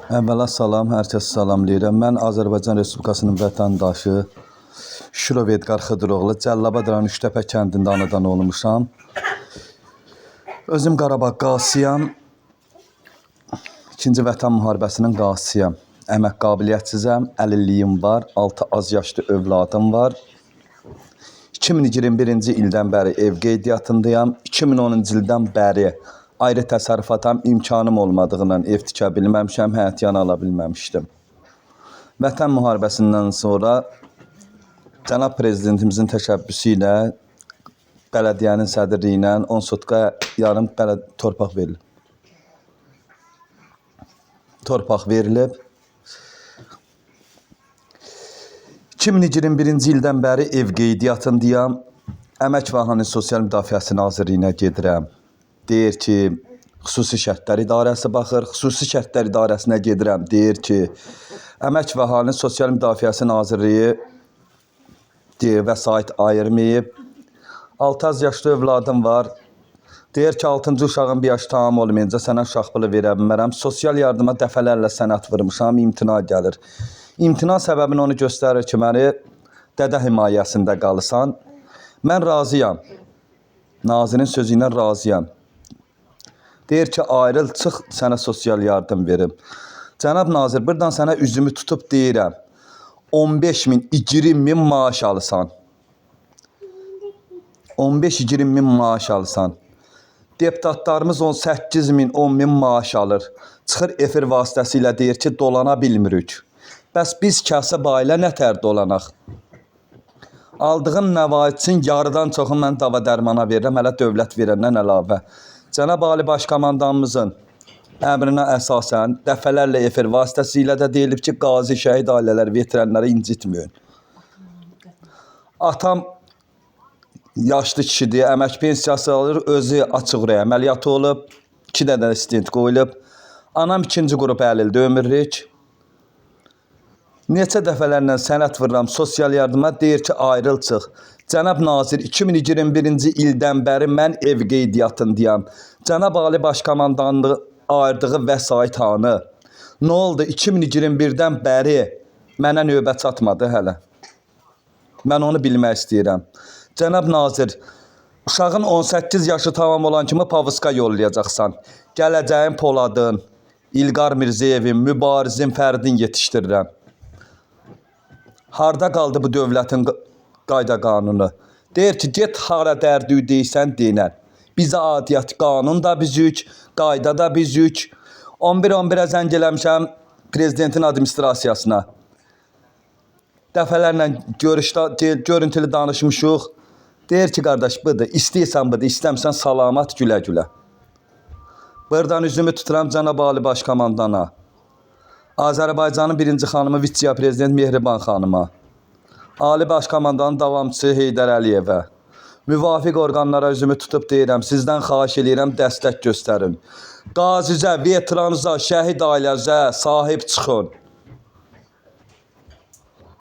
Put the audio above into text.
Əvvəla salam, hər kəsi salamlayıram. Mən Azərbaycan Respublikasının vətəndaşı Şürov Edqar Xıdıroğlu, Cəllabad rayon Üçtəpə kəndində anadan olmuşam. Özüm Qarabağ qazisiyəm. İkinci Vətən müharibəsinin qazisiyəm. Əmək qabiliyyətsizəm, əlilliyim var, 6 az yaşlı övladım var. 2021-ci ildən bəri ev qeydiyyatındayam. 2010-cu ildən bəri ayrı təsərrüfatam imkanım olmadığından ev tikə bilməmişəm, həyət yana ala bilməmişdim. Vətən müharibəsindən sonra Cənab Prezidentimizin təşəbbüsü ilə bələdiyyənin sədrliyi ilə 10 sotka yarım torpaq verilib. Torpaq verilib. 2021-ci ildən bəri ev qeydiyyatındayam. Əmək və Əhalinin Sosial Müdafiəsi Nazirliyinə gedirəm. Deyir ki, xüsusi şərtlər idarəsi baxır. Xüsusi şərtlər idarəsinə gedirəm. Deyir ki, Əmək və Əhalinin Sosial Müdafiəsi Nazirliyi vəsait ayırmayıb. 6 az yaşlı övladım var. Deyir ki, 6-cı uşağın bir yaşı tamam olmayınca sənə uşaq pulu verə bilmərəm. Sosial yardıma dəfələrlə sənəd vurmuşam, imtina gəlir. İmtina səbəbini onu göstərir ki, məni dədə himayəsində qalırsan. Mən razıyam. Nazirin sözü ilə razıyam. Deyir ki, ayrıl, çıx, sənə sosial yardım verim. Cənab Nazir, buradan sənə üzümü tutub deyirəm. 15 min, 20 min maaş alırsan. 15-20 min maaş alırsan. Deputatlarımız 18 min, 10 min maaş alır. Çıxır efir vasitəsilə deyir ki, dolana bilmirik. Bəs biz kasıb ailə nətər dolanaq? Aldığım nəvaitin yarıdan çoxu mən dava dərmana verirəm, hələ dövlət verəndən əlavə. Cənab Ali Başkomandanımızın əmrinə əsasən dəfələrlə efir vasitəsilə də deyilib ki, qazi, şəhid ailələr, veteranları incitməyin. Atam yaşlı kişidir, əmək pensiyası alır, özü açıq ürək əməliyyatı olub, 2 dənə stent qoyulub. Anam 2-ci qrup əlildir, ömürlük. Neçə dəfələrlə sənəd vururam sosial yardıma, deyir ki, ayrıl çıx. Cənab Nazir, 2021-ci ildən bəri mən ev qeydiyyatındayam. Cənab Ali Başkomandanlığı ayırdığı vəsait hanı? Nə oldu? 2021-dən bəri mənə növbə çatmadı hələ. Mən onu bilmək istəyirəm. Cənab Nazir, uşağın 18 yaşı tamam olan kimi Pavuska yollayacaqsan. Gələcəyin Poladın, İlqar Mirzəyevin, Mübarizin, Fərdin yetişdirirəm. Harda qaldı bu dövlətin qayda qanunu? Deyir ki, get hara dərdü deysən deyinər. Bizə adiyyət qanun da bizük, qayda da bizük. 11-11-ə zəng eləmişəm prezidentin administrasiyasına. Dəfələrlə görüntülü danışmışıq. Deyir ki, qardaş, budur, istəyirsən budur, istəmirsən salamat gülə-gülə. Buradan üzümü tuturam Cənab Ali Başkomandana. Azərbaycanın 1-ci xanımı vitse-prezident Mehriban xanıma. Ali Başkomandanın davamçısı Heydər Əliyevə. Müvafiq orqanlara üzümü tutub deyirəm, sizdən xahiş edirəm, dəstək göstərin. Qazizə, veteranıza, şəhid ailənizə sahib çıxın.